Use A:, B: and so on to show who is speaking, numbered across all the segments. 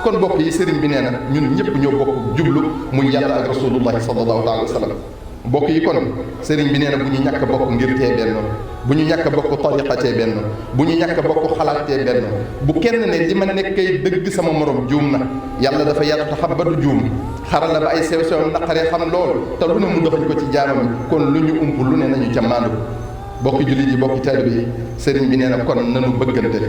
A: kon bokk yi sëriñ bi nee na ñun ñëpp ñoo bokk jublu muy yàlla ak rasulullahi sallallahu alayhi wa sallam bokk yi kon sëriñ bi nee na bu ñu ñàkk bokk ngir tee benn bu ñu ñàkk bokk tariqa tee benn bu ñu ñàkk bokk xalaat tee benn bu kenn ne li ma nekkay dëgg sama morom juum na yàlla dafa yaatu te xam ba du juum xaral la ba ay sew sew naqaree xam lool te lu ne mu doxañ ko ci jaamam kon lu ñu ump lu ne nañu ca maandu bokki jullit yi bokki taalibe yi sëriñ bi nee na kon nanu bëggante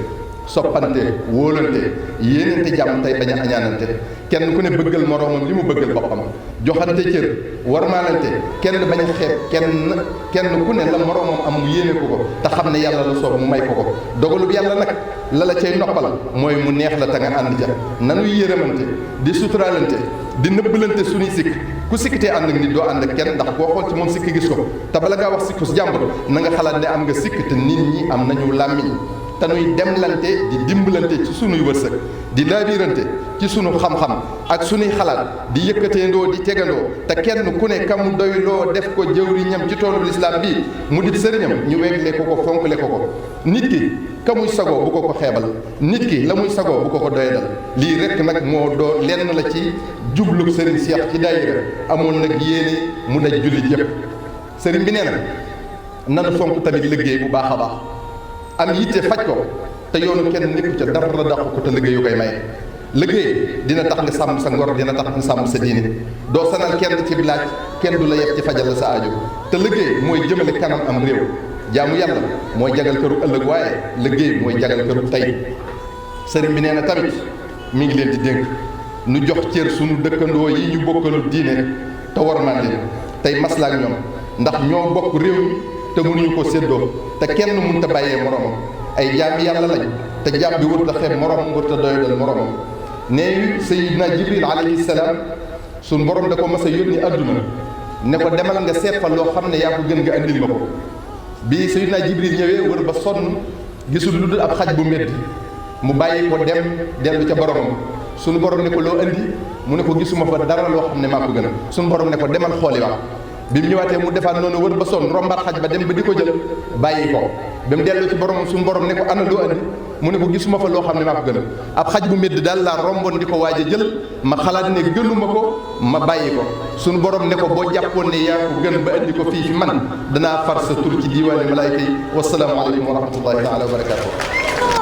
A: soppante wóolante yéenante jàmm tey bañ a añaanante kenn ku ne bëggal moroomam li mu bëggal boppam joxante cër warmaalante kenn bañ a xeeb kenn ku ne la moroomam am mu yéene ko ko te xam ne yàlla la soob mu may ko ko dogalub yàlla nag la la cay noppal mooy mu neex la ta nga ànd ja nanuy yërëmante di suturaalante di nëbbalante suñuy sikk ku sikkitee ànd ak nit doo ànd ak kenn ndax koo xool ci moom sikk gis ko te bala ngaa wax sikku si jàmbur na nga xalaat ne am nga sikk te nit ñi am nañu làmmiñ te nuy demlante di dimbalante ci sunuy wërsëg di laabirante ci sunu xam-xam ak sunuy xalaat di yëkkateendoo di tegandoo te kenn ku ne kamu doyloo def ko jëwriñam ci toolu lislaam bii mu di sëriñam ñu wegle ko ko fonkle ko ko nit ki ka muy sagoo bu ko xeebal nit ki la muy sagoo bu ko doyadal lii rekk nag moo doo lenn la ci jublu sëriñ Cheikh ci daayira amoon nag yéene mu daj jullit yépp sëriñ bi nee na nanu fonk tamit liggéey bu baax a baax am yitte faj ko te yoonu kenn nekku ca dara la dàq ko te liggéey yu koy may liggéey dina tax nga sàmm sa ngor dina tax nga sàmm sa diine doo sanal kenn ci laaj kenn du la yeb ci fajal la sa aajo te liggéey mooy jëmale kanam am réew jaamu yàlla mooy jagal këru ëllëg waaye liggéey mooy jagal këru tey sëriñ bi nee na tamit mi ngi leen di dénk nu jox cër sunu dëkkandoo yi ñu bokkalul diine te warmaan leen tey maslaak ñoom ndax ñoo bokk réew mi te mënuñu ko séddoo te kenn mënut a bàyyee moromam ay jaami yàlla lañ te jaam bi wërta xeeb moromam wërta doyadal moromam nee Sayyidina Jibril alayhi salaam suñ borom da ko mas a yónni adduna ne ko demal nga seet fa loo xam ne yaa ko gën nga andil ma ko bi Sayyidina Jibril ñëwee wër ba sonn gisul lu dul ab xaj bu métti mu bàyyi ko dellu ca boromam suñu borom ne ko loo andi mu ne ko gisuma fa dara loo xam ne maa ko gën a suñu borom ne ko demal xooli wax bi mu ñëwaatee mu defaat noonu wër ba sonn rombaat xaj ba dem ba di ko jël bàyyi ko ba mu delloo ci borom suñu borom ne ko ana loo andi mu ne ko gisuma fa loo xam ne maa ko gën a ab xaj bu médd daal laa romboon di ko waaj a jël ma xalaat ne gënuma ko ma bàyyi ko suñu borom ne ko boo jàppoon ne yaa ko gën ba andi ko fii fi man danaa far sa tur ci diiwaani malaayka yi wasalaamu aleykum wa rahmatullahi taala wa barakatuh